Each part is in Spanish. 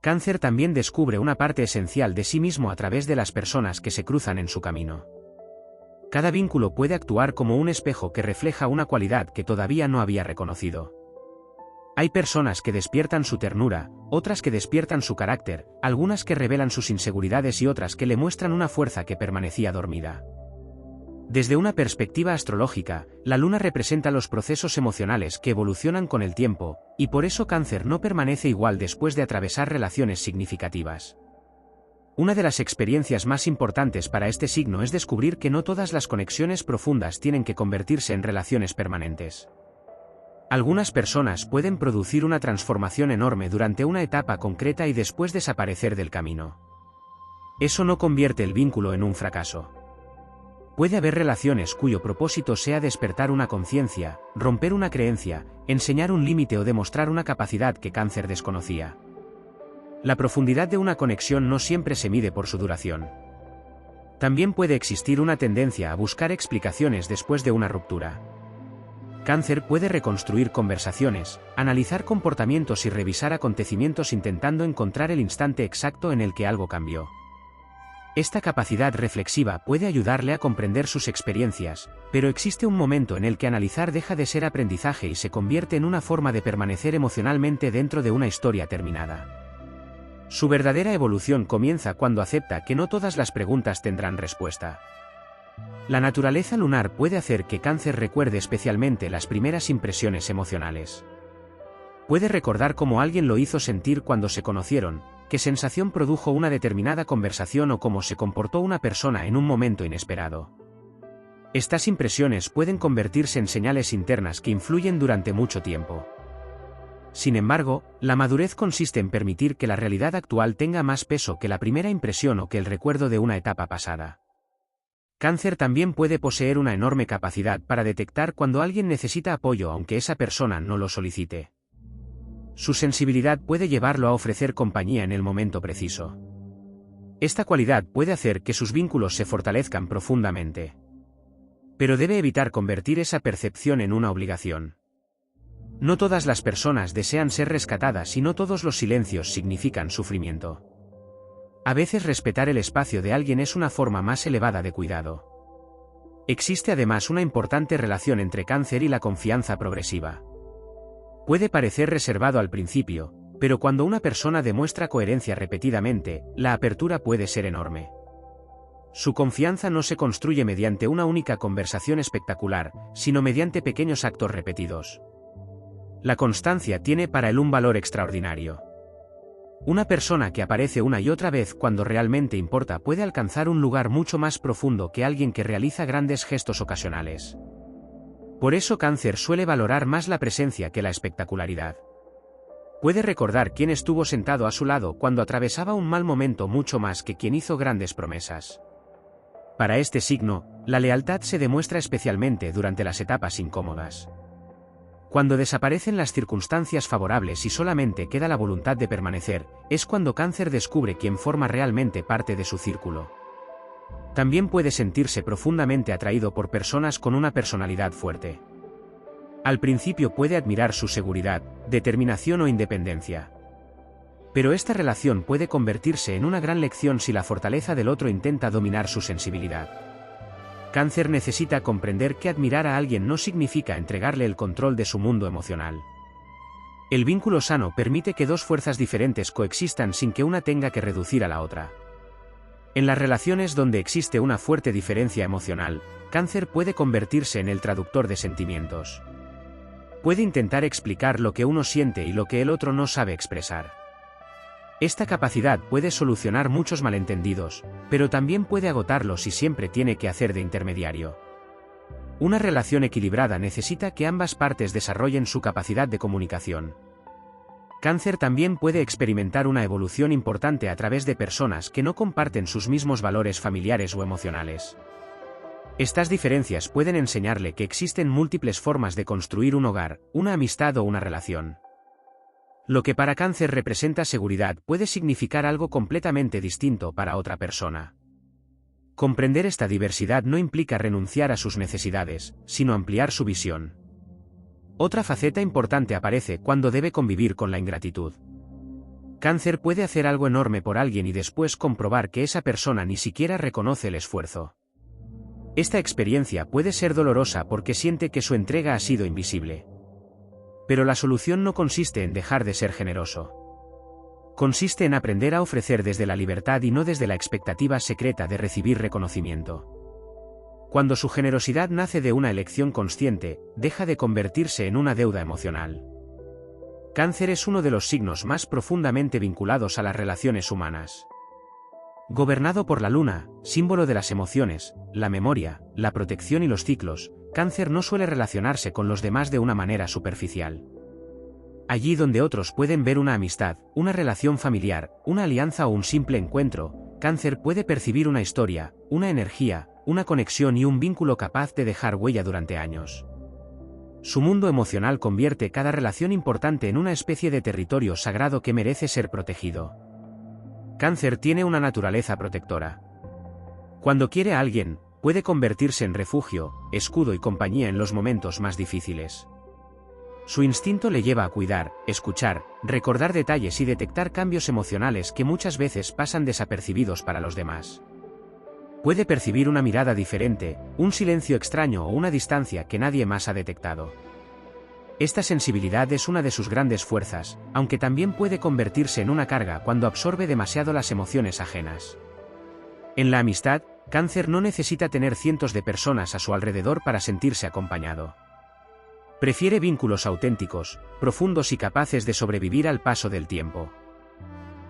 Cáncer también descubre una parte esencial de sí mismo a través de las personas que se cruzan en su camino. Cada vínculo puede actuar como un espejo que refleja una cualidad que todavía no había reconocido. Hay personas que despiertan su ternura, otras que despiertan su carácter, algunas que revelan sus inseguridades y otras que le muestran una fuerza que permanecía dormida. Desde una perspectiva astrológica, la luna representa los procesos emocionales que evolucionan con el tiempo, y por eso Cáncer no permanece igual después de atravesar relaciones significativas. Una de las experiencias más importantes para este signo es descubrir que no todas las conexiones profundas tienen que convertirse en relaciones permanentes. Algunas personas pueden producir una transformación enorme durante una etapa concreta y después desaparecer del camino. Eso no convierte el vínculo en un fracaso. Puede haber relaciones cuyo propósito sea despertar una conciencia, romper una creencia, enseñar un límite o demostrar una capacidad que Cáncer desconocía. La profundidad de una conexión no siempre se mide por su duración. También puede existir una tendencia a buscar explicaciones después de una ruptura. Cáncer puede reconstruir conversaciones, analizar comportamientos y revisar acontecimientos intentando encontrar el instante exacto en el que algo cambió. Esta capacidad reflexiva puede ayudarle a comprender sus experiencias, pero existe un momento en el que analizar deja de ser aprendizaje y se convierte en una forma de permanecer emocionalmente dentro de una historia terminada. Su verdadera evolución comienza cuando acepta que no todas las preguntas tendrán respuesta. La naturaleza lunar puede hacer que Cáncer recuerde especialmente las primeras impresiones emocionales. Puede recordar cómo alguien lo hizo sentir cuando se conocieron, qué sensación produjo una determinada conversación o cómo se comportó una persona en un momento inesperado. Estas impresiones pueden convertirse en señales internas que influyen durante mucho tiempo. Sin embargo, la madurez consiste en permitir que la realidad actual tenga más peso que la primera impresión o que el recuerdo de una etapa pasada. Cáncer también puede poseer una enorme capacidad para detectar cuando alguien necesita apoyo aunque esa persona no lo solicite. Su sensibilidad puede llevarlo a ofrecer compañía en el momento preciso. Esta cualidad puede hacer que sus vínculos se fortalezcan profundamente. Pero debe evitar convertir esa percepción en una obligación. No todas las personas desean ser rescatadas y no todos los silencios significan sufrimiento. A veces respetar el espacio de alguien es una forma más elevada de cuidado. Existe además una importante relación entre Cáncer y la confianza progresiva. Puede parecer reservado al principio, pero cuando una persona demuestra coherencia repetidamente, la apertura puede ser enorme. Su confianza no se construye mediante una única conversación espectacular, sino mediante pequeños actos repetidos. La constancia tiene para él un valor extraordinario. Una persona que aparece una y otra vez cuando realmente importa puede alcanzar un lugar mucho más profundo que alguien que realiza grandes gestos ocasionales. Por eso Cáncer suele valorar más la presencia que la espectacularidad. Puede recordar quién estuvo sentado a su lado cuando atravesaba un mal momento mucho más que quien hizo grandes promesas. Para este signo, la lealtad se demuestra especialmente durante las etapas incómodas. Cuando desaparecen las circunstancias favorables y solamente queda la voluntad de permanecer, es cuando Cáncer descubre quién forma realmente parte de su círculo. También puede sentirse profundamente atraído por personas con una personalidad fuerte. Al principio puede admirar su seguridad, determinación o independencia. Pero esta relación puede convertirse en una gran lección si la fortaleza del otro intenta dominar su sensibilidad. Cáncer necesita comprender que admirar a alguien no significa entregarle el control de su mundo emocional. El vínculo sano permite que dos fuerzas diferentes coexistan sin que una tenga que reducir a la otra. En las relaciones donde existe una fuerte diferencia emocional, Cáncer puede convertirse en el traductor de sentimientos. Puede intentar explicar lo que uno siente y lo que el otro no sabe expresar. Esta capacidad puede solucionar muchos malentendidos, pero también puede agotarlos si siempre tiene que hacer de intermediario. Una relación equilibrada necesita que ambas partes desarrollen su capacidad de comunicación. Cáncer también puede experimentar una evolución importante a través de personas que no comparten sus mismos valores familiares o emocionales. Estas diferencias pueden enseñarle que existen múltiples formas de construir un hogar, una amistad o una relación. Lo que para Cáncer representa seguridad puede significar algo completamente distinto para otra persona. Comprender esta diversidad no implica renunciar a sus necesidades, sino ampliar su visión. Otra faceta importante aparece cuando debe convivir con la ingratitud. Cáncer puede hacer algo enorme por alguien y después comprobar que esa persona ni siquiera reconoce el esfuerzo. Esta experiencia puede ser dolorosa porque siente que su entrega ha sido invisible. Pero la solución no consiste en dejar de ser generoso. Consiste en aprender a ofrecer desde la libertad y no desde la expectativa secreta de recibir reconocimiento. Cuando su generosidad nace de una elección consciente, deja de convertirse en una deuda emocional. Cáncer es uno de los signos más profundamente vinculados a las relaciones humanas. Gobernado por la luna, símbolo de las emociones, la memoria, la protección y los ciclos, Cáncer no suele relacionarse con los demás de una manera superficial. Allí donde otros pueden ver una amistad, una relación familiar, una alianza o un simple encuentro, Cáncer puede percibir una historia, una energía, una conexión y un vínculo capaz de dejar huella durante años. Su mundo emocional convierte cada relación importante en una especie de territorio sagrado que merece ser protegido. Cáncer tiene una naturaleza protectora. Cuando quiere a alguien, puede convertirse en refugio, escudo y compañía en los momentos más difíciles. Su instinto le lleva a cuidar, escuchar, recordar detalles y detectar cambios emocionales que muchas veces pasan desapercibidos para los demás. Puede percibir una mirada diferente, un silencio extraño o una distancia que nadie más ha detectado. Esta sensibilidad es una de sus grandes fuerzas, aunque también puede convertirse en una carga cuando absorbe demasiado las emociones ajenas. En la amistad, Cáncer no necesita tener cientos de personas a su alrededor para sentirse acompañado. Prefiere vínculos auténticos, profundos y capaces de sobrevivir al paso del tiempo.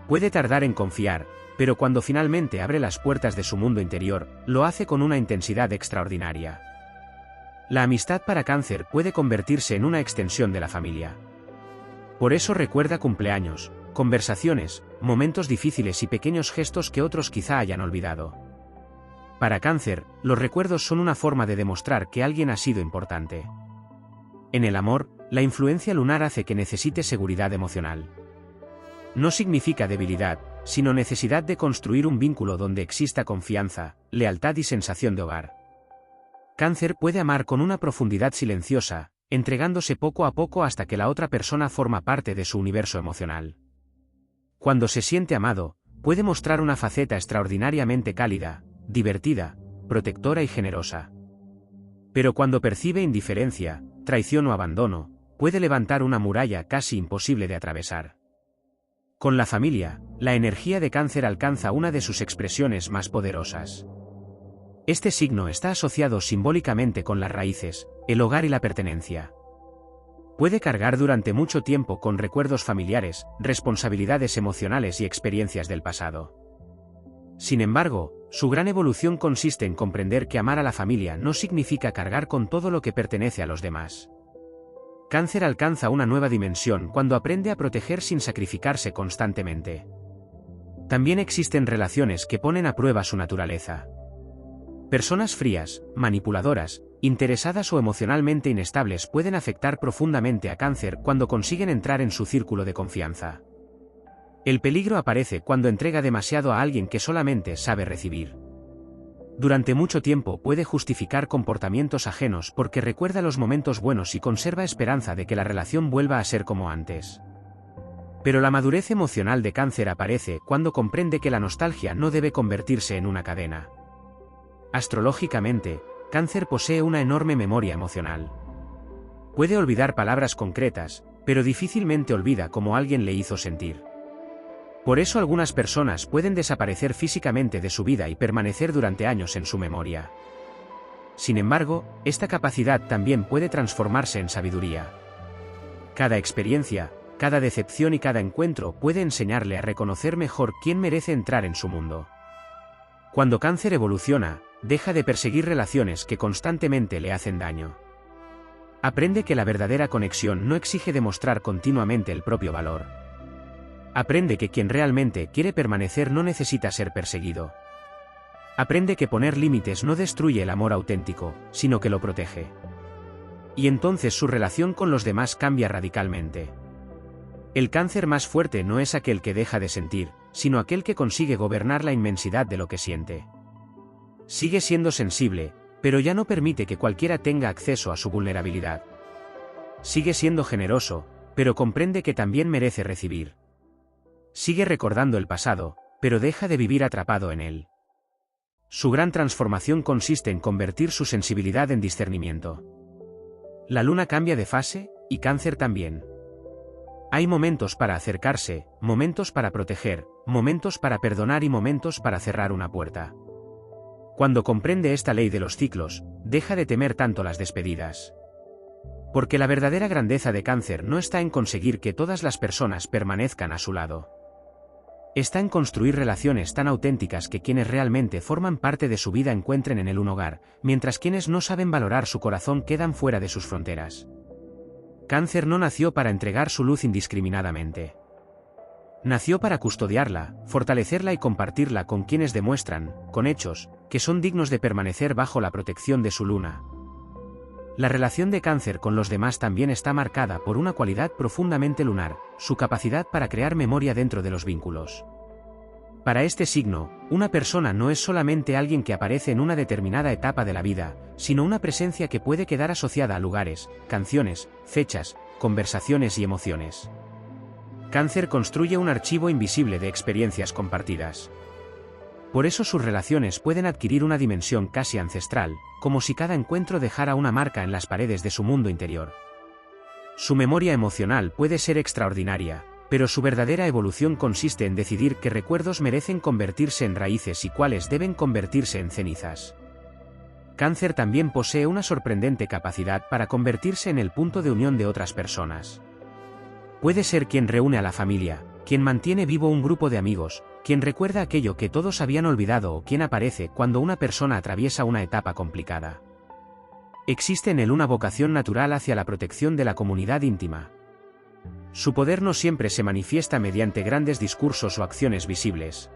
Puede tardar en confiar, pero cuando finalmente abre las puertas de su mundo interior, lo hace con una intensidad extraordinaria. La amistad para Cáncer puede convertirse en una extensión de la familia. Por eso recuerda cumpleaños, conversaciones, momentos difíciles y pequeños gestos que otros quizá hayan olvidado. Para Cáncer, los recuerdos son una forma de demostrar que alguien ha sido importante. En el amor, la influencia lunar hace que necesite seguridad emocional. No significa debilidad, sino necesidad de construir un vínculo donde exista confianza, lealtad y sensación de hogar. Cáncer puede amar con una profundidad silenciosa, entregándose poco a poco hasta que la otra persona forma parte de su universo emocional. Cuando se siente amado, puede mostrar una faceta extraordinariamente cálida, divertida, protectora y generosa. Pero cuando percibe indiferencia, traición o abandono, puede levantar una muralla casi imposible de atravesar. Con la familia, la energía de Cáncer alcanza una de sus expresiones más poderosas. Este signo está asociado simbólicamente con las raíces, el hogar y la pertenencia. Puede cargar durante mucho tiempo con recuerdos familiares, responsabilidades emocionales y experiencias del pasado. Sin embargo, su gran evolución consiste en comprender que amar a la familia no significa cargar con todo lo que pertenece a los demás. Cáncer alcanza una nueva dimensión cuando aprende a proteger sin sacrificarse constantemente. También existen relaciones que ponen a prueba su naturaleza. Personas frías, manipuladoras, interesadas o emocionalmente inestables pueden afectar profundamente a Cáncer cuando consiguen entrar en su círculo de confianza. El peligro aparece cuando entrega demasiado a alguien que solamente sabe recibir. Durante mucho tiempo puede justificar comportamientos ajenos porque recuerda los momentos buenos y conserva esperanza de que la relación vuelva a ser como antes. Pero la madurez emocional de Cáncer aparece cuando comprende que la nostalgia no debe convertirse en una cadena. Astrológicamente, Cáncer posee una enorme memoria emocional. Puede olvidar palabras concretas, pero difícilmente olvida cómo alguien le hizo sentir. Por eso algunas personas pueden desaparecer físicamente de su vida y permanecer durante años en su memoria. Sin embargo, esta capacidad también puede transformarse en sabiduría. Cada experiencia, cada decepción y cada encuentro puede enseñarle a reconocer mejor quién merece entrar en su mundo. Cuando Cáncer evoluciona, deja de perseguir relaciones que constantemente le hacen daño. Aprende que la verdadera conexión no exige demostrar continuamente el propio valor. Aprende que quien realmente quiere permanecer no necesita ser perseguido. Aprende que poner límites no destruye el amor auténtico, sino que lo protege. Y entonces su relación con los demás cambia radicalmente. El Cáncer más fuerte no es aquel que deja de sentir, sino aquel que consigue gobernar la inmensidad de lo que siente. Sigue siendo sensible, pero ya no permite que cualquiera tenga acceso a su vulnerabilidad. Sigue siendo generoso, pero comprende que también merece recibir. Sigue recordando el pasado, pero deja de vivir atrapado en él. Su gran transformación consiste en convertir su sensibilidad en discernimiento. La luna cambia de fase, y Cáncer también. Hay momentos para acercarse, momentos para proteger, momentos para perdonar y momentos para cerrar una puerta. Cuando comprende esta ley de los ciclos, deja de temer tanto las despedidas. Porque la verdadera grandeza de Cáncer no está en conseguir que todas las personas permanezcan a su lado. Está en construir relaciones tan auténticas que quienes realmente forman parte de su vida encuentren en él un hogar, mientras quienes no saben valorar su corazón quedan fuera de sus fronteras. Cáncer no nació para entregar su luz indiscriminadamente. Nació para custodiarla, fortalecerla y compartirla con quienes demuestran, con hechos, que son dignos de permanecer bajo la protección de su luna. La relación de Cáncer con los demás también está marcada por una cualidad profundamente lunar, su capacidad para crear memoria dentro de los vínculos. Para este signo, una persona no es solamente alguien que aparece en una determinada etapa de la vida, sino una presencia que puede quedar asociada a lugares, canciones, fechas, conversaciones y emociones. Cáncer construye un archivo invisible de experiencias compartidas. Por eso sus relaciones pueden adquirir una dimensión casi ancestral, como si cada encuentro dejara una marca en las paredes de su mundo interior. Su memoria emocional puede ser extraordinaria, pero su verdadera evolución consiste en decidir qué recuerdos merecen convertirse en raíces y cuáles deben convertirse en cenizas. Cáncer también posee una sorprendente capacidad para convertirse en el punto de unión de otras personas. Puede ser quien reúne a la familia, quien mantiene vivo un grupo de amigos, quien recuerda aquello que todos habían olvidado o quien aparece cuando una persona atraviesa una etapa complicada. Existe en él una vocación natural hacia la protección de la comunidad íntima. Su poder no siempre se manifiesta mediante grandes discursos o acciones visibles.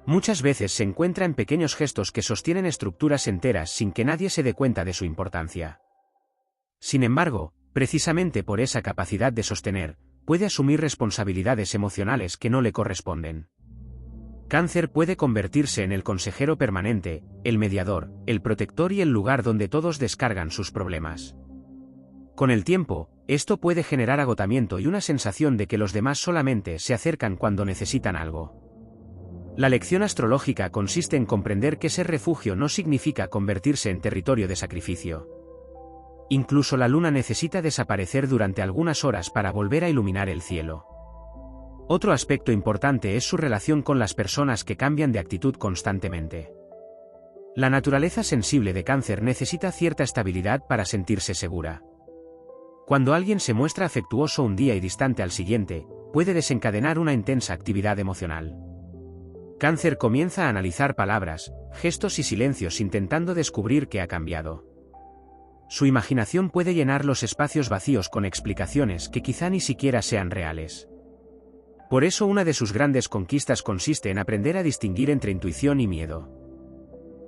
Muchas veces se encuentra en pequeños gestos que sostienen estructuras enteras sin que nadie se dé cuenta de su importancia. Sin embargo, precisamente por esa capacidad de sostener, puede asumir responsabilidades emocionales que no le corresponden. Cáncer puede convertirse en el consejero permanente, el mediador, el protector y el lugar donde todos descargan sus problemas. Con el tiempo, esto puede generar agotamiento y una sensación de que los demás solamente se acercan cuando necesitan algo. La lección astrológica consiste en comprender que ser refugio no significa convertirse en territorio de sacrificio. Incluso la luna necesita desaparecer durante algunas horas para volver a iluminar el cielo. Otro aspecto importante es su relación con las personas que cambian de actitud constantemente. La naturaleza sensible de Cáncer necesita cierta estabilidad para sentirse segura. Cuando alguien se muestra afectuoso un día y distante al siguiente, puede desencadenar una intensa actividad emocional. Cáncer comienza a analizar palabras, gestos y silencios intentando descubrir qué ha cambiado. Su imaginación puede llenar los espacios vacíos con explicaciones que quizá ni siquiera sean reales. Por eso una de sus grandes conquistas consiste en aprender a distinguir entre intuición y miedo.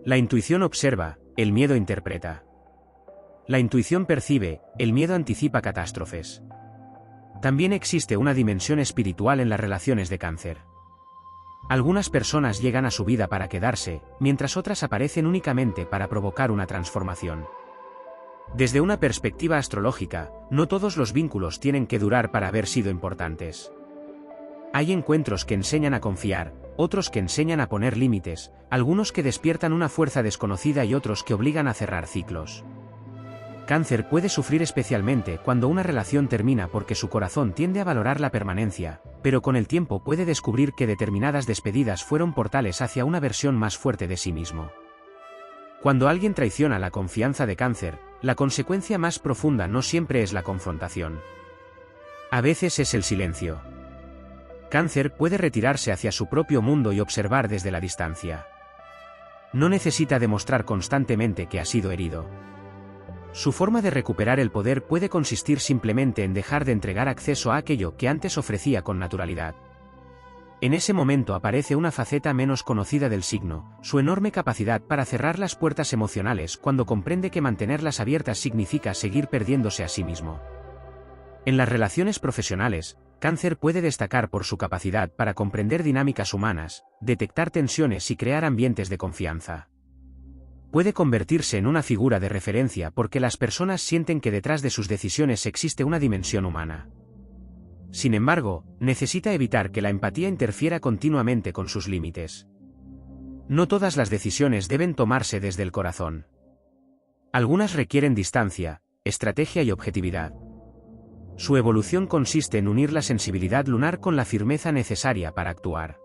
La intuición observa, el miedo interpreta. La intuición percibe, el miedo anticipa catástrofes. También existe una dimensión espiritual en las relaciones de Cáncer. Algunas personas llegan a su vida para quedarse, mientras otras aparecen únicamente para provocar una transformación. Desde una perspectiva astrológica, no todos los vínculos tienen que durar para haber sido importantes. Hay encuentros que enseñan a confiar, otros que enseñan a poner límites, algunos que despiertan una fuerza desconocida y otros que obligan a cerrar ciclos. Cáncer puede sufrir especialmente cuando una relación termina porque su corazón tiende a valorar la permanencia, pero con el tiempo puede descubrir que determinadas despedidas fueron portales hacia una versión más fuerte de sí mismo. Cuando alguien traiciona la confianza de Cáncer, la consecuencia más profunda no siempre es la confrontación. A veces es el silencio. Cáncer puede retirarse hacia su propio mundo y observar desde la distancia. No necesita demostrar constantemente que ha sido herido. Su forma de recuperar el poder puede consistir simplemente en dejar de entregar acceso a aquello que antes ofrecía con naturalidad. En ese momento aparece una faceta menos conocida del signo, su enorme capacidad para cerrar las puertas emocionales cuando comprende que mantenerlas abiertas significa seguir perdiéndose a sí mismo. En las relaciones profesionales, Cáncer puede destacar por su capacidad para comprender dinámicas humanas, detectar tensiones y crear ambientes de confianza. Puede convertirse en una figura de referencia porque las personas sienten que detrás de sus decisiones existe una dimensión humana. Sin embargo, necesita evitar que la empatía interfiera continuamente con sus límites. No todas las decisiones deben tomarse desde el corazón. Algunas requieren distancia, estrategia y objetividad. Su evolución consiste en unir la sensibilidad lunar con la firmeza necesaria para actuar.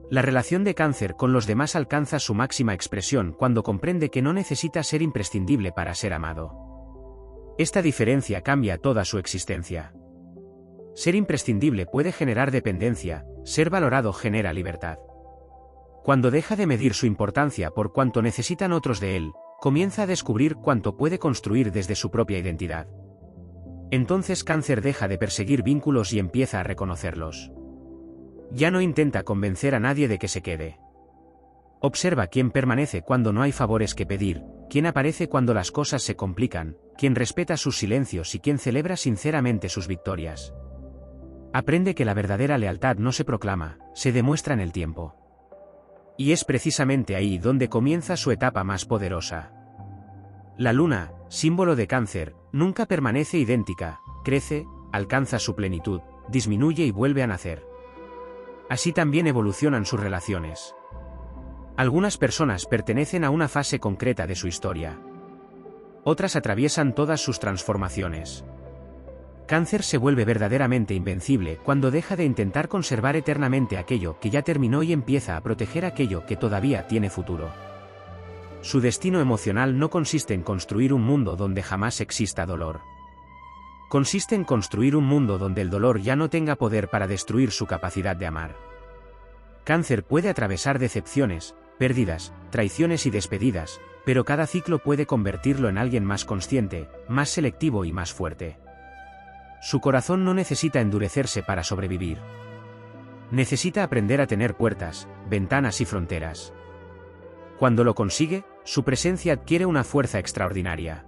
La relación de Cáncer con los demás alcanza su máxima expresión cuando comprende que no necesita ser imprescindible para ser amado. Esta diferencia cambia toda su existencia. Ser imprescindible puede generar dependencia, ser valorado genera libertad. Cuando deja de medir su importancia por cuánto necesitan otros de él, comienza a descubrir cuánto puede construir desde su propia identidad. Entonces Cáncer deja de perseguir vínculos y empieza a reconocerlos. Ya no intenta convencer a nadie de que se quede. Observa quién permanece cuando no hay favores que pedir, quién aparece cuando las cosas se complican, quién respeta sus silencios y quién celebra sinceramente sus victorias. Aprende que la verdadera lealtad no se proclama, se demuestra en el tiempo. Y es precisamente ahí donde comienza su etapa más poderosa. La luna, símbolo de Cáncer, nunca permanece idéntica, crece, alcanza su plenitud, disminuye y vuelve a nacer. Así también evolucionan sus relaciones. Algunas personas pertenecen a una fase concreta de su historia. Otras atraviesan todas sus transformaciones. Cáncer se vuelve verdaderamente invencible cuando deja de intentar conservar eternamente aquello que ya terminó y empieza a proteger aquello que todavía tiene futuro. Su destino emocional no consiste en construir un mundo donde jamás exista dolor. Consiste en construir un mundo donde el dolor ya no tenga poder para destruir su capacidad de amar. Cáncer puede atravesar decepciones, pérdidas, traiciones y despedidas, pero cada ciclo puede convertirlo en alguien más consciente, más selectivo y más fuerte. Su corazón no necesita endurecerse para sobrevivir. Necesita aprender a tener puertas, ventanas y fronteras. Cuando lo consigue, su presencia adquiere una fuerza extraordinaria.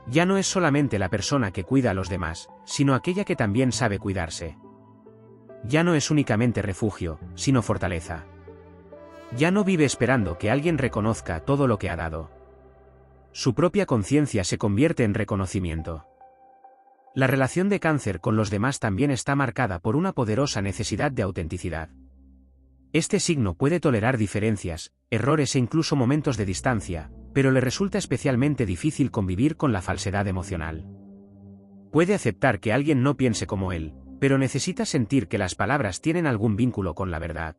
Ya no es solamente la persona que cuida a los demás, sino aquella que también sabe cuidarse. Ya no es únicamente refugio, sino fortaleza. Ya no vive esperando que alguien reconozca todo lo que ha dado. Su propia conciencia se convierte en reconocimiento. La relación de Cáncer con los demás también está marcada por una poderosa necesidad de autenticidad. Este signo puede tolerar diferencias, errores e incluso momentos de distancia, pero le resulta especialmente difícil convivir con la falsedad emocional. Puede aceptar que alguien no piense como él, pero necesita sentir que las palabras tienen algún vínculo con la verdad.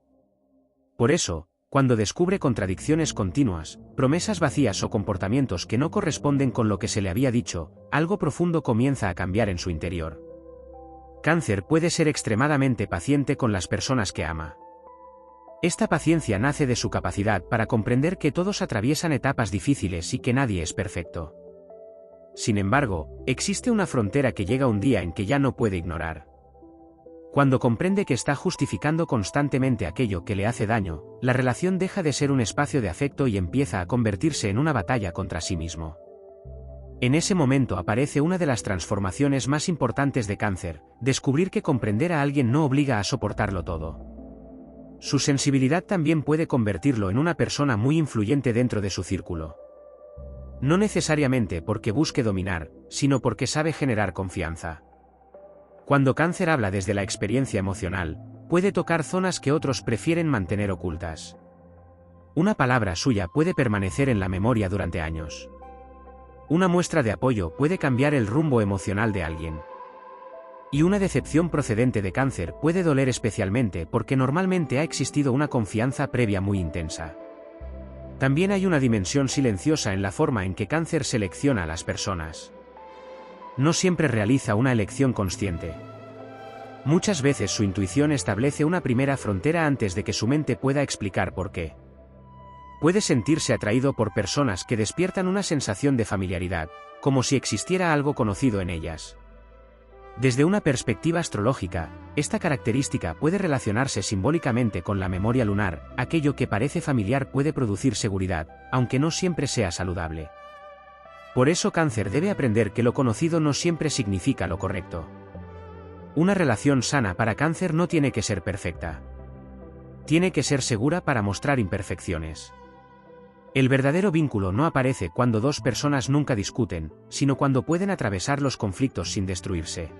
Por eso, cuando descubre contradicciones continuas, promesas vacías o comportamientos que no corresponden con lo que se le había dicho, algo profundo comienza a cambiar en su interior. Cáncer puede ser extremadamente paciente con las personas que ama. Esta paciencia nace de su capacidad para comprender que todos atraviesan etapas difíciles y que nadie es perfecto. Sin embargo, existe una frontera que llega un día en que ya no puede ignorar. Cuando comprende que está justificando constantemente aquello que le hace daño, la relación deja de ser un espacio de afecto y empieza a convertirse en una batalla contra sí mismo. En ese momento aparece una de las transformaciones más importantes de Cáncer, descubrir que comprender a alguien no obliga a soportarlo todo. Su sensibilidad también puede convertirlo en una persona muy influyente dentro de su círculo. No necesariamente porque busque dominar, sino porque sabe generar confianza. Cuando Cáncer habla desde la experiencia emocional, puede tocar zonas que otros prefieren mantener ocultas. Una palabra suya puede permanecer en la memoria durante años. Una muestra de apoyo puede cambiar el rumbo emocional de alguien. Y una decepción procedente de Cáncer puede doler especialmente porque normalmente ha existido una confianza previa muy intensa. También hay una dimensión silenciosa en la forma en que Cáncer selecciona a las personas. No siempre realiza una elección consciente. Muchas veces su intuición establece una primera frontera antes de que su mente pueda explicar por qué. Puede sentirse atraído por personas que despiertan una sensación de familiaridad, como si existiera algo conocido en ellas. Desde una perspectiva astrológica, esta característica puede relacionarse simbólicamente con la memoria lunar. Aquello que parece familiar puede producir seguridad, aunque no siempre sea saludable. Por eso Cáncer debe aprender que lo conocido no siempre significa lo correcto. Una relación sana para Cáncer no tiene que ser perfecta. Tiene que ser segura para mostrar imperfecciones. El verdadero vínculo no aparece cuando dos personas nunca discuten, sino cuando pueden atravesar los conflictos sin destruirse.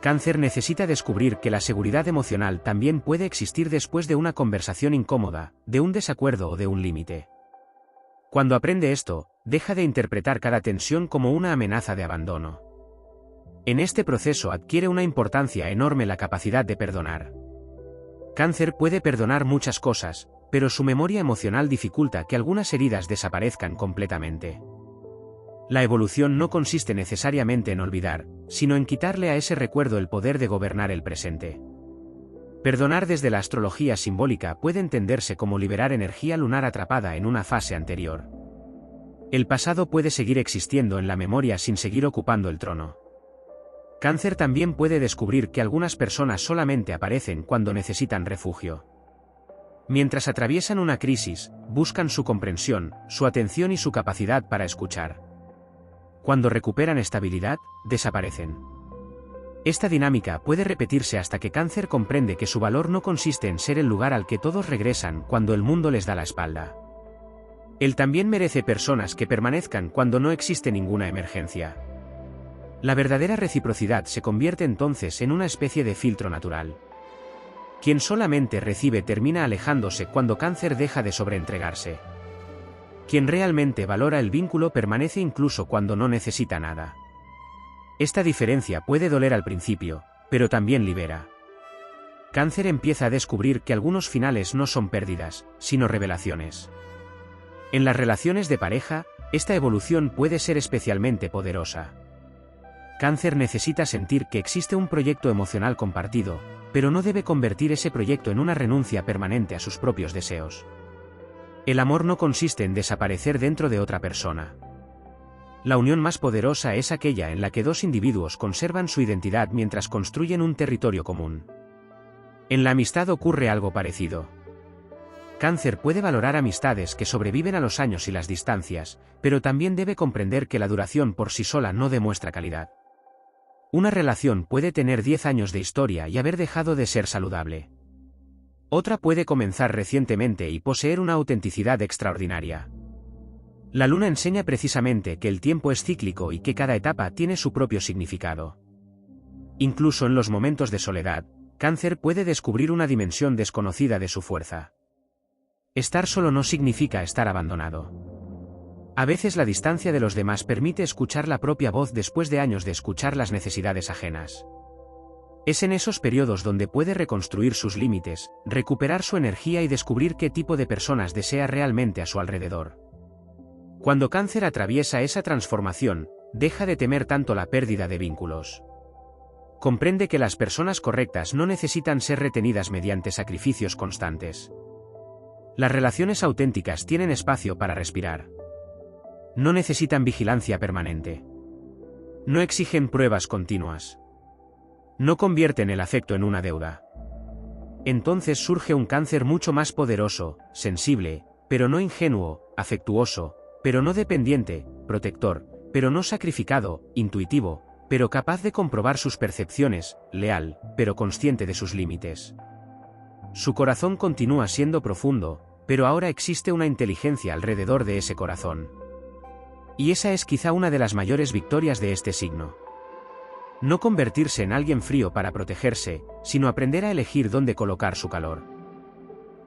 Cáncer necesita descubrir que la seguridad emocional también puede existir después de una conversación incómoda, de un desacuerdo o de un límite. Cuando aprende esto, deja de interpretar cada tensión como una amenaza de abandono. En este proceso adquiere una importancia enorme la capacidad de perdonar. Cáncer puede perdonar muchas cosas, pero su memoria emocional dificulta que algunas heridas desaparezcan completamente. La evolución no consiste necesariamente en olvidar, sino en quitarle a ese recuerdo el poder de gobernar el presente. Perdonar desde la astrología simbólica puede entenderse como liberar energía lunar atrapada en una fase anterior. El pasado puede seguir existiendo en la memoria sin seguir ocupando el trono. Cáncer también puede descubrir que algunas personas solamente aparecen cuando necesitan refugio. Mientras atraviesan una crisis, buscan su comprensión, su atención y su capacidad para escuchar. Cuando recuperan estabilidad, desaparecen. Esta dinámica puede repetirse hasta que Cáncer comprende que su valor no consiste en ser el lugar al que todos regresan cuando el mundo les da la espalda. Él también merece personas que permanezcan cuando no existe ninguna emergencia. La verdadera reciprocidad se convierte entonces en una especie de filtro natural. Quien solamente recibe termina alejándose cuando Cáncer deja de sobreentregarse. Quien realmente valora el vínculo permanece incluso cuando no necesita nada. Esta diferencia puede doler al principio, pero también libera. Cáncer empieza a descubrir que algunos finales no son pérdidas, sino revelaciones. En las relaciones de pareja, esta evolución puede ser especialmente poderosa. Cáncer necesita sentir que existe un proyecto emocional compartido, pero no debe convertir ese proyecto en una renuncia permanente a sus propios deseos. El amor no consiste en desaparecer dentro de otra persona. La unión más poderosa es aquella en la que dos individuos conservan su identidad mientras construyen un territorio común. En la amistad ocurre algo parecido. Cáncer puede valorar amistades que sobreviven a los años y las distancias, pero también debe comprender que la duración por sí sola no demuestra calidad. Una relación puede tener 10 años de historia y haber dejado de ser saludable. Otra puede comenzar recientemente y poseer una autenticidad extraordinaria. La luna enseña precisamente que el tiempo es cíclico y que cada etapa tiene su propio significado. Incluso en los momentos de soledad, Cáncer puede descubrir una dimensión desconocida de su fuerza. Estar solo no significa estar abandonado. A veces la distancia de los demás permite escuchar la propia voz después de años de escuchar las necesidades ajenas. Es en esos periodos donde puede reconstruir sus límites, recuperar su energía y descubrir qué tipo de personas desea realmente a su alrededor. Cuando Cáncer atraviesa esa transformación, deja de temer tanto la pérdida de vínculos. Comprende que las personas correctas no necesitan ser retenidas mediante sacrificios constantes. Las relaciones auténticas tienen espacio para respirar. No necesitan vigilancia permanente. No exigen pruebas continuas. No convierten el afecto en una deuda. Entonces surge un Cáncer mucho más poderoso, sensible, pero no ingenuo, afectuoso, pero no dependiente, protector, pero no sacrificado, intuitivo, pero capaz de comprobar sus percepciones, leal, pero consciente de sus límites. Su corazón continúa siendo profundo, pero ahora existe una inteligencia alrededor de ese corazón. Y esa es quizá una de las mayores victorias de este signo. No convertirse en alguien frío para protegerse, sino aprender a elegir dónde colocar su calor.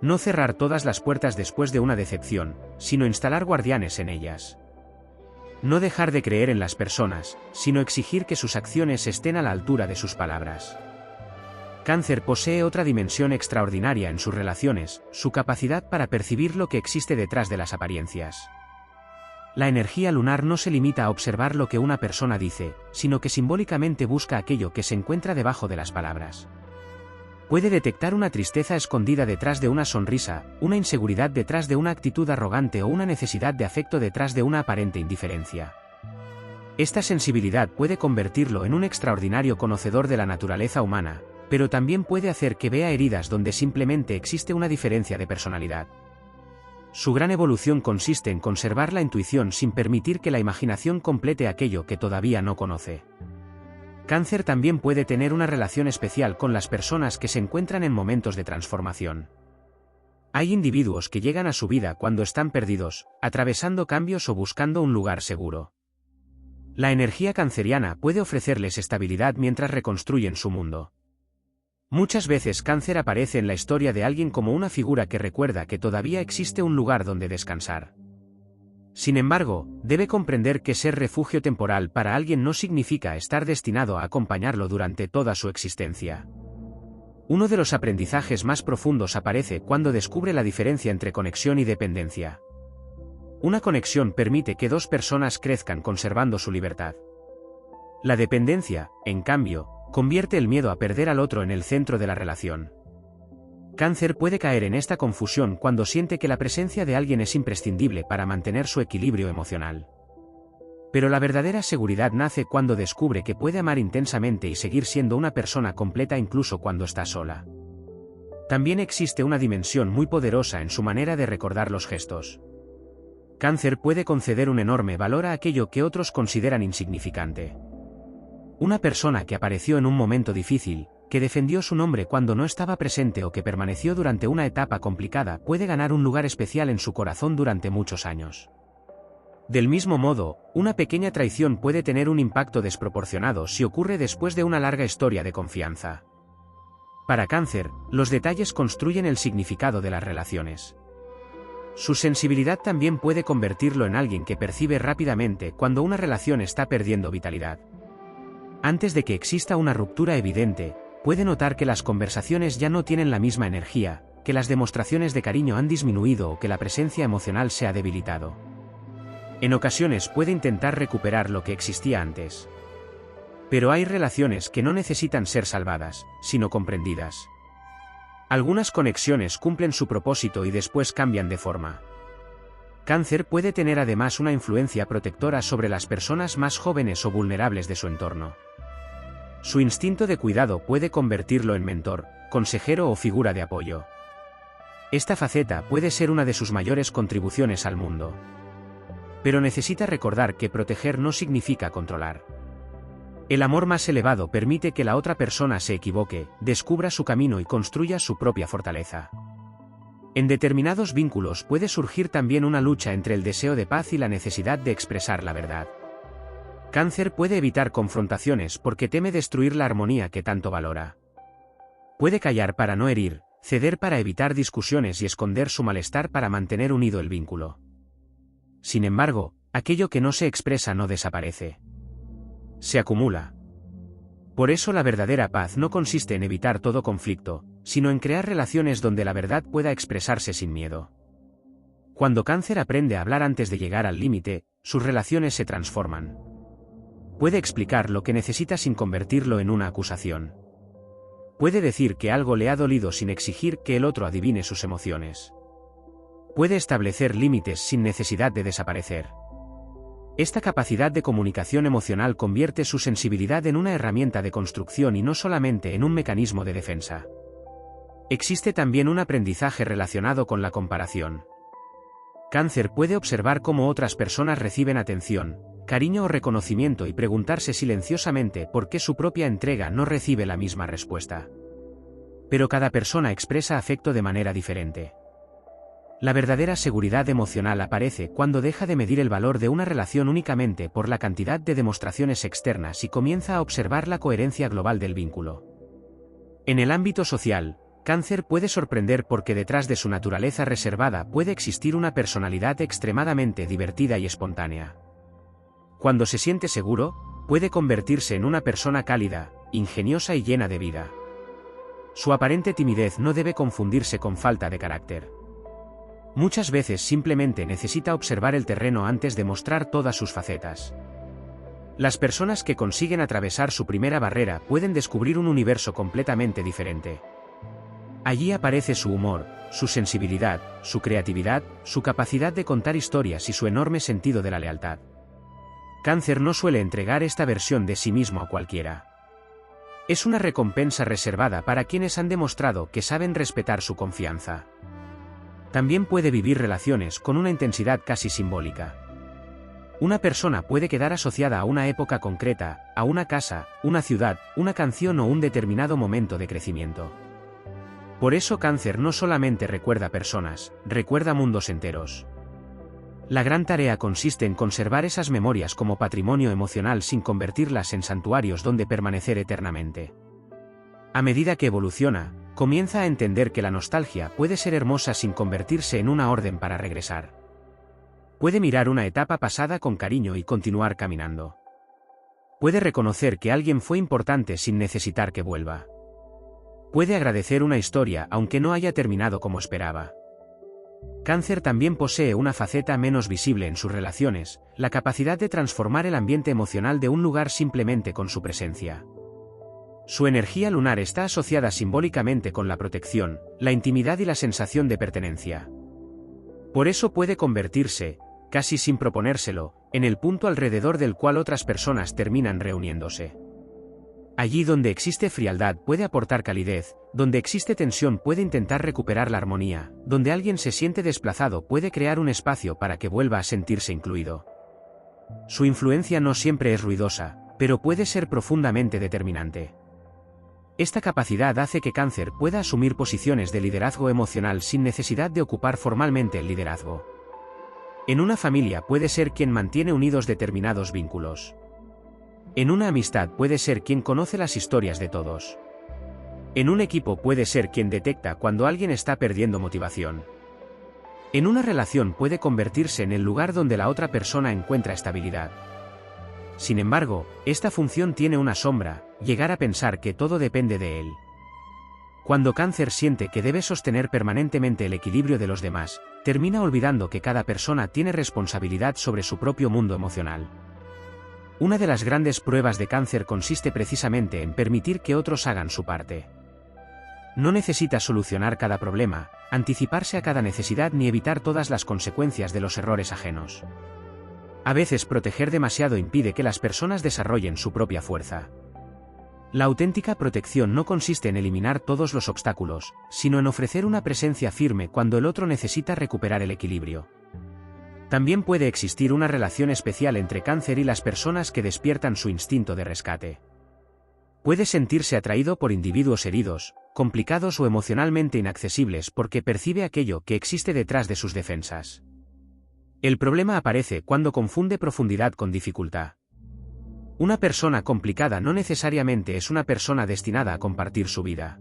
No cerrar todas las puertas después de una decepción, sino instalar guardianes en ellas. No dejar de creer en las personas, sino exigir que sus acciones estén a la altura de sus palabras. Cáncer posee otra dimensión extraordinaria en sus relaciones, su capacidad para percibir lo que existe detrás de las apariencias. La energía lunar no se limita a observar lo que una persona dice, sino que simbólicamente busca aquello que se encuentra debajo de las palabras. Puede detectar una tristeza escondida detrás de una sonrisa, una inseguridad detrás de una actitud arrogante o una necesidad de afecto detrás de una aparente indiferencia. Esta sensibilidad puede convertirlo en un extraordinario conocedor de la naturaleza humana, pero también puede hacer que vea heridas donde simplemente existe una diferencia de personalidad. Su gran evolución consiste en conservar la intuición sin permitir que la imaginación complete aquello que todavía no conoce. Cáncer también puede tener una relación especial con las personas que se encuentran en momentos de transformación. Hay individuos que llegan a su vida cuando están perdidos, atravesando cambios o buscando un lugar seguro. La energía canceriana puede ofrecerles estabilidad mientras reconstruyen su mundo. Muchas veces Cáncer aparece en la historia de alguien como una figura que recuerda que todavía existe un lugar donde descansar. Sin embargo, debe comprender que ser refugio temporal para alguien no significa estar destinado a acompañarlo durante toda su existencia. Uno de los aprendizajes más profundos aparece cuando descubre la diferencia entre conexión y dependencia. Una conexión permite que dos personas crezcan conservando su libertad. La dependencia, en cambio, convierte el miedo a perder al otro en el centro de la relación. Cáncer puede caer en esta confusión cuando siente que la presencia de alguien es imprescindible para mantener su equilibrio emocional. Pero la verdadera seguridad nace cuando descubre que puede amar intensamente y seguir siendo una persona completa incluso cuando está sola. También existe una dimensión muy poderosa en su manera de recordar los gestos. Cáncer puede conceder un enorme valor a aquello que otros consideran insignificante. Una persona que apareció en un momento difícil, que defendió su nombre cuando no estaba presente o que permaneció durante una etapa complicada puede ganar un lugar especial en su corazón durante muchos años. Del mismo modo, una pequeña traición puede tener un impacto desproporcionado si ocurre después de una larga historia de confianza. Para Cáncer, los detalles construyen el significado de las relaciones. Su sensibilidad también puede convertirlo en alguien que percibe rápidamente cuando una relación está perdiendo vitalidad. Antes de que exista una ruptura evidente, puede notar que las conversaciones ya no tienen la misma energía, que las demostraciones de cariño han disminuido o que la presencia emocional se ha debilitado. En ocasiones puede intentar recuperar lo que existía antes. Pero hay relaciones que no necesitan ser salvadas, sino comprendidas. Algunas conexiones cumplen su propósito y después cambian de forma. Cáncer puede tener además una influencia protectora sobre las personas más jóvenes o vulnerables de su entorno. Su instinto de cuidado puede convertirlo en mentor, consejero o figura de apoyo. Esta faceta puede ser una de sus mayores contribuciones al mundo. Pero necesita recordar que proteger no significa controlar. El amor más elevado permite que la otra persona se equivoque, descubra su camino y construya su propia fortaleza. En determinados vínculos puede surgir también una lucha entre el deseo de paz y la necesidad de expresar la verdad. Cáncer puede evitar confrontaciones porque teme destruir la armonía que tanto valora. Puede callar para no herir, ceder para evitar discusiones y esconder su malestar para mantener unido el vínculo. Sin embargo, aquello que no se expresa no desaparece. Se acumula. Por eso la verdadera paz no consiste en evitar todo conflicto, sino en crear relaciones donde la verdad pueda expresarse sin miedo. Cuando Cáncer aprende a hablar antes de llegar al límite, sus relaciones se transforman. Puede explicar lo que necesita sin convertirlo en una acusación. Puede decir que algo le ha dolido sin exigir que el otro adivine sus emociones. Puede establecer límites sin necesidad de desaparecer. Esta capacidad de comunicación emocional convierte su sensibilidad en una herramienta de construcción y no solamente en un mecanismo de defensa. Existe también un aprendizaje relacionado con la comparación. Cáncer puede observar cómo otras personas reciben atención, cariño o reconocimiento y preguntarse silenciosamente por qué su propia entrega no recibe la misma respuesta. Pero cada persona expresa afecto de manera diferente. La verdadera seguridad emocional aparece cuando deja de medir el valor de una relación únicamente por la cantidad de demostraciones externas y comienza a observar la coherencia global del vínculo. En el ámbito social, Cáncer puede sorprender porque detrás de su naturaleza reservada puede existir una personalidad extremadamente divertida y espontánea. Cuando se siente seguro, puede convertirse en una persona cálida, ingeniosa y llena de vida. Su aparente timidez no debe confundirse con falta de carácter. Muchas veces simplemente necesita observar el terreno antes de mostrar todas sus facetas. Las personas que consiguen atravesar su primera barrera pueden descubrir un universo completamente diferente. Allí aparece su humor, su sensibilidad, su creatividad, su capacidad de contar historias y su enorme sentido de la lealtad. Cáncer no suele entregar esta versión de sí mismo a cualquiera. Es una recompensa reservada para quienes han demostrado que saben respetar su confianza. También puede vivir relaciones con una intensidad casi simbólica. Una persona puede quedar asociada a una época concreta, a una casa, una ciudad, una canción o un determinado momento de crecimiento. Por eso Cáncer no solamente recuerda personas, recuerda mundos enteros. La gran tarea consiste en conservar esas memorias como patrimonio emocional sin convertirlas en santuarios donde permanecer eternamente. A medida que evoluciona, comienza a entender que la nostalgia puede ser hermosa sin convertirse en una orden para regresar. Puede mirar una etapa pasada con cariño y continuar caminando. Puede reconocer que alguien fue importante sin necesitar que vuelva. Puede agradecer una historia aunque no haya terminado como esperaba. Cáncer también posee una faceta menos visible en sus relaciones, la capacidad de transformar el ambiente emocional de un lugar simplemente con su presencia. Su energía lunar está asociada simbólicamente con la protección, la intimidad y la sensación de pertenencia. Por eso puede convertirse, casi sin proponérselo, en el punto alrededor del cual otras personas terminan reuniéndose. Allí donde existe frialdad puede aportar calidez, donde existe tensión puede intentar recuperar la armonía, donde alguien se siente desplazado puede crear un espacio para que vuelva a sentirse incluido. Su influencia no siempre es ruidosa, pero puede ser profundamente determinante. Esta capacidad hace que Cáncer pueda asumir posiciones de liderazgo emocional sin necesidad de ocupar formalmente el liderazgo. En una familia puede ser quien mantiene unidos determinados vínculos. En una amistad puede ser quien conoce las historias de todos. En un equipo puede ser quien detecta cuando alguien está perdiendo motivación. En una relación puede convertirse en el lugar donde la otra persona encuentra estabilidad. Sin embargo, esta función tiene una sombra, llegar a pensar que todo depende de él. Cuando Cáncer siente que debe sostener permanentemente el equilibrio de los demás, termina olvidando que cada persona tiene responsabilidad sobre su propio mundo emocional. Una de las grandes pruebas de Cáncer consiste precisamente en permitir que otros hagan su parte. No necesita solucionar cada problema, anticiparse a cada necesidad ni evitar todas las consecuencias de los errores ajenos. A veces proteger demasiado impide que las personas desarrollen su propia fuerza. La auténtica protección no consiste en eliminar todos los obstáculos, sino en ofrecer una presencia firme cuando el otro necesita recuperar el equilibrio. También puede existir una relación especial entre Cáncer y las personas que despiertan su instinto de rescate. Puede sentirse atraído por individuos heridos, complicados o emocionalmente inaccesibles porque percibe aquello que existe detrás de sus defensas. El problema aparece cuando confunde profundidad con dificultad. Una persona complicada no necesariamente es una persona destinada a compartir su vida.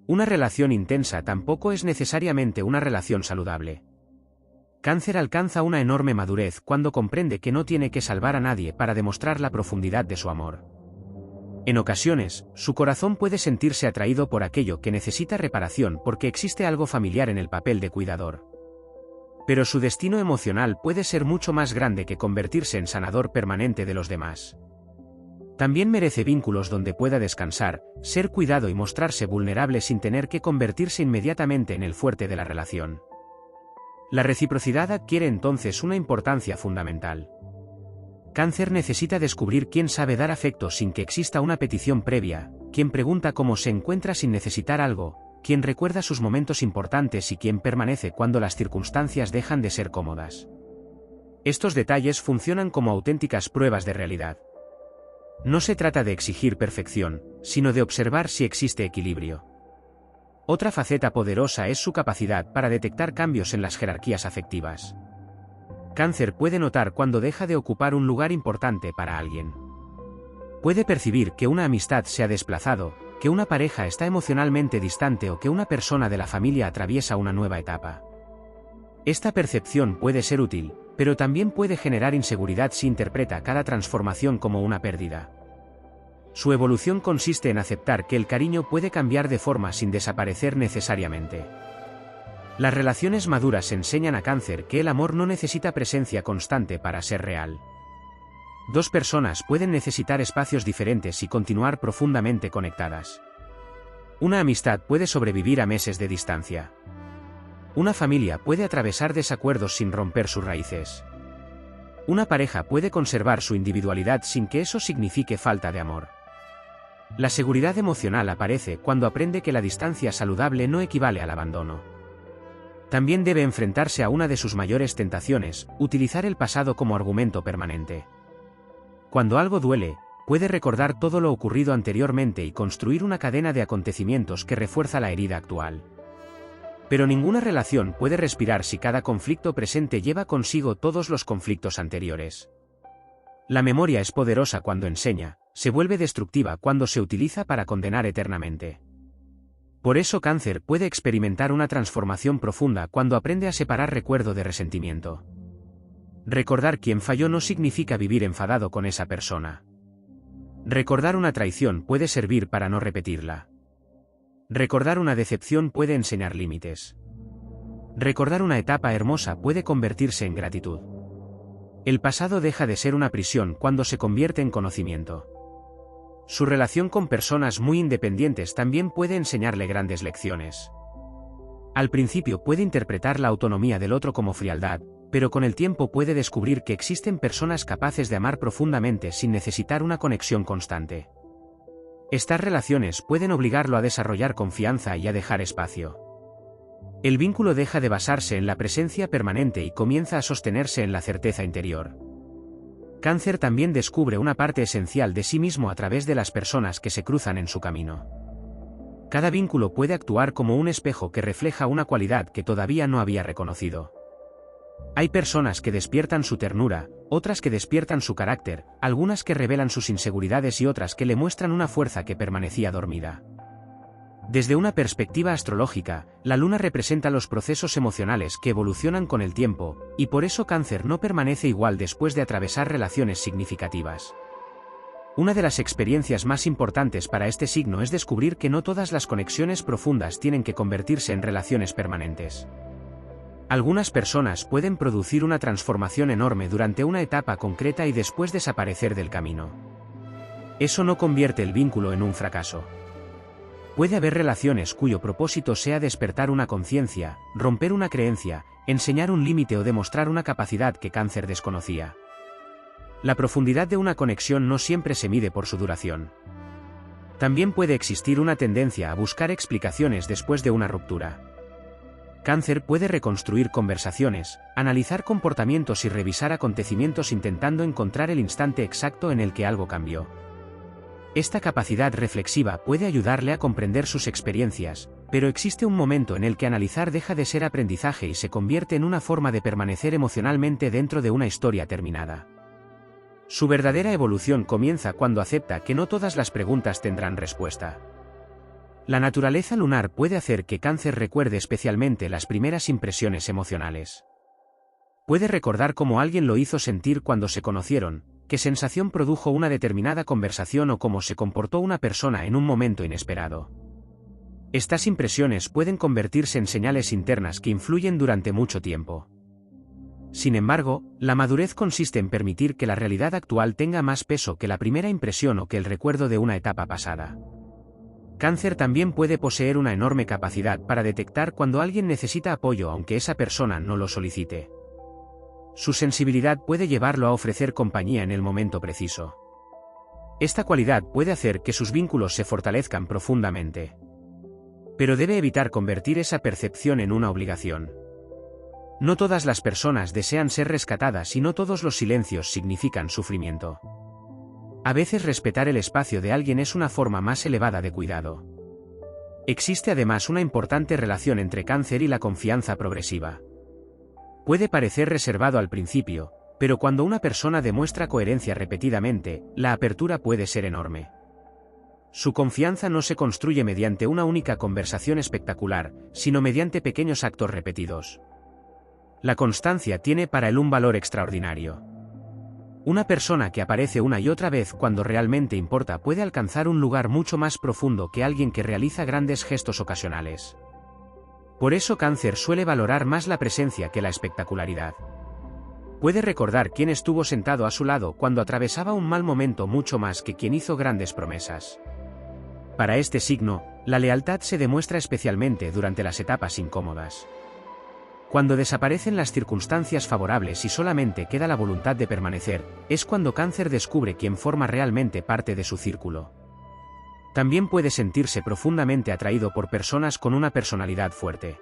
Una relación intensa tampoco es necesariamente una relación saludable. Cáncer alcanza una enorme madurez cuando comprende que no tiene que salvar a nadie para demostrar la profundidad de su amor. En ocasiones, su corazón puede sentirse atraído por aquello que necesita reparación porque existe algo familiar en el papel de cuidador. Pero su destino emocional puede ser mucho más grande que convertirse en sanador permanente de los demás. También merece vínculos donde pueda descansar, ser cuidado y mostrarse vulnerable sin tener que convertirse inmediatamente en el fuerte de la relación. La reciprocidad adquiere entonces una importancia fundamental. Cáncer necesita descubrir quién sabe dar afecto sin que exista una petición previa, quién pregunta cómo se encuentra sin necesitar algo, quién recuerda sus momentos importantes y quién permanece cuando las circunstancias dejan de ser cómodas. Estos detalles funcionan como auténticas pruebas de realidad. No se trata de exigir perfección, sino de observar si existe equilibrio. Otra faceta poderosa es su capacidad para detectar cambios en las jerarquías afectivas. Cáncer puede notar cuando deja de ocupar un lugar importante para alguien. Puede percibir que una amistad se ha desplazado, que una pareja está emocionalmente distante o que una persona de la familia atraviesa una nueva etapa. Esta percepción puede ser útil, pero también puede generar inseguridad si interpreta cada transformación como una pérdida. Su evolución consiste en aceptar que el cariño puede cambiar de forma sin desaparecer necesariamente. Las relaciones maduras enseñan a Cáncer que el amor no necesita presencia constante para ser real. Dos personas pueden necesitar espacios diferentes y continuar profundamente conectadas. Una amistad puede sobrevivir a meses de distancia. Una familia puede atravesar desacuerdos sin romper sus raíces. Una pareja puede conservar su individualidad sin que eso signifique falta de amor. La seguridad emocional aparece cuando aprende que la distancia saludable no equivale al abandono. También debe enfrentarse a una de sus mayores tentaciones, utilizar el pasado como argumento permanente. Cuando algo duele, puede recordar todo lo ocurrido anteriormente y construir una cadena de acontecimientos que refuerza la herida actual. Pero ninguna relación puede respirar si cada conflicto presente lleva consigo todos los conflictos anteriores. La memoria es poderosa cuando enseña, se vuelve destructiva cuando se utiliza para condenar eternamente. Por eso Cáncer puede experimentar una transformación profunda cuando aprende a separar recuerdo de resentimiento. Recordar quién falló no significa vivir enfadado con esa persona. Recordar una traición puede servir para no repetirla. Recordar una decepción puede enseñar límites. Recordar una etapa hermosa puede convertirse en gratitud. El pasado deja de ser una prisión cuando se convierte en conocimiento. Su relación con personas muy independientes también puede enseñarle grandes lecciones. Al principio puede interpretar la autonomía del otro como frialdad, pero con el tiempo puede descubrir que existen personas capaces de amar profundamente sin necesitar una conexión constante. Estas relaciones pueden obligarlo a desarrollar confianza y a dejar espacio. El vínculo deja de basarse en la presencia permanente y comienza a sostenerse en la certeza interior. Cáncer también descubre una parte esencial de sí mismo a través de las personas que se cruzan en su camino. Cada vínculo puede actuar como un espejo que refleja una cualidad que todavía no había reconocido. Hay personas que despiertan su ternura, otras que despiertan su carácter, algunas que revelan sus inseguridades y otras que le muestran una fuerza que permanecía dormida. Desde una perspectiva astrológica, la luna representa los procesos emocionales que evolucionan con el tiempo, y por eso Cáncer no permanece igual después de atravesar relaciones significativas. Una de las experiencias más importantes para este signo es descubrir que no todas las conexiones profundas tienen que convertirse en relaciones permanentes. Algunas personas pueden producir una transformación enorme durante una etapa concreta y después desaparecer del camino. Eso no convierte el vínculo en un fracaso. Puede haber relaciones cuyo propósito sea despertar una conciencia, romper una creencia, enseñar un límite o demostrar una capacidad que Cáncer desconocía. La profundidad de una conexión no siempre se mide por su duración. También puede existir una tendencia a buscar explicaciones después de una ruptura. Cáncer puede reconstruir conversaciones, analizar comportamientos y revisar acontecimientos intentando encontrar el instante exacto en el que algo cambió. Esta capacidad reflexiva puede ayudarle a comprender sus experiencias, pero existe un momento en el que analizar deja de ser aprendizaje y se convierte en una forma de permanecer emocionalmente dentro de una historia terminada. Su verdadera evolución comienza cuando acepta que no todas las preguntas tendrán respuesta. La naturaleza lunar puede hacer que Cáncer recuerde especialmente las primeras impresiones emocionales. Puede recordar cómo alguien lo hizo sentir cuando se conocieron, qué sensación produjo una determinada conversación o cómo se comportó una persona en un momento inesperado. Estas impresiones pueden convertirse en señales internas que influyen durante mucho tiempo. Sin embargo, la madurez consiste en permitir que la realidad actual tenga más peso que la primera impresión o que el recuerdo de una etapa pasada. Cáncer también puede poseer una enorme capacidad para detectar cuando alguien necesita apoyo aunque esa persona no lo solicite. Su sensibilidad puede llevarlo a ofrecer compañía en el momento preciso. Esta cualidad puede hacer que sus vínculos se fortalezcan profundamente. Pero debe evitar convertir esa percepción en una obligación. No todas las personas desean ser rescatadas y no todos los silencios significan sufrimiento. A veces respetar el espacio de alguien es una forma más elevada de cuidado. Existe además una importante relación entre Cáncer y la confianza progresiva. Puede parecer reservado al principio, pero cuando una persona demuestra coherencia repetidamente, la apertura puede ser enorme. Su confianza no se construye mediante una única conversación espectacular, sino mediante pequeños actos repetidos. La constancia tiene para él un valor extraordinario. Una persona que aparece una y otra vez cuando realmente importa puede alcanzar un lugar mucho más profundo que alguien que realiza grandes gestos ocasionales. Por eso Cáncer suele valorar más la presencia que la espectacularidad. Puede recordar quién estuvo sentado a su lado cuando atravesaba un mal momento mucho más que quien hizo grandes promesas. Para este signo, la lealtad se demuestra especialmente durante las etapas incómodas. Cuando desaparecen las circunstancias favorables y solamente queda la voluntad de permanecer, es cuando Cáncer descubre quién forma realmente parte de su círculo. También puede sentirse profundamente atraído por personas con una personalidad fuerte.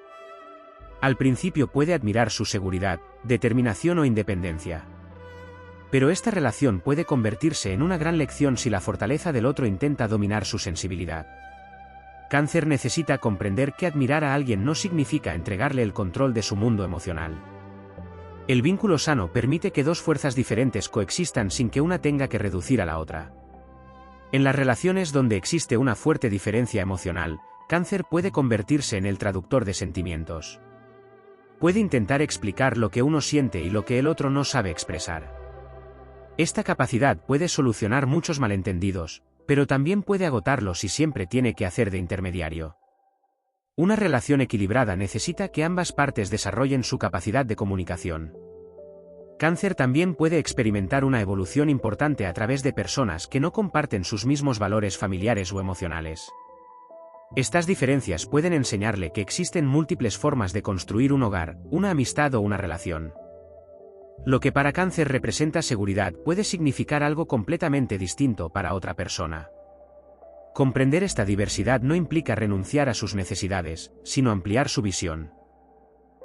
Al principio puede admirar su seguridad, determinación o independencia. Pero esta relación puede convertirse en una gran lección si la fortaleza del otro intenta dominar su sensibilidad. Cáncer necesita comprender que admirar a alguien no significa entregarle el control de su mundo emocional. El vínculo sano permite que dos fuerzas diferentes coexistan sin que una tenga que reducir a la otra. En las relaciones donde existe una fuerte diferencia emocional, Cáncer puede convertirse en el traductor de sentimientos. Puede intentar explicar lo que uno siente y lo que el otro no sabe expresar. Esta capacidad puede solucionar muchos malentendidos, pero también puede agotarlos si siempre tiene que hacer de intermediario. Una relación equilibrada necesita que ambas partes desarrollen su capacidad de comunicación. Cáncer también puede experimentar una evolución importante a través de personas que no comparten sus mismos valores familiares o emocionales. Estas diferencias pueden enseñarle que existen múltiples formas de construir un hogar, una amistad o una relación. Lo que para Cáncer representa seguridad puede significar algo completamente distinto para otra persona. Comprender esta diversidad no implica renunciar a sus necesidades, sino ampliar su visión.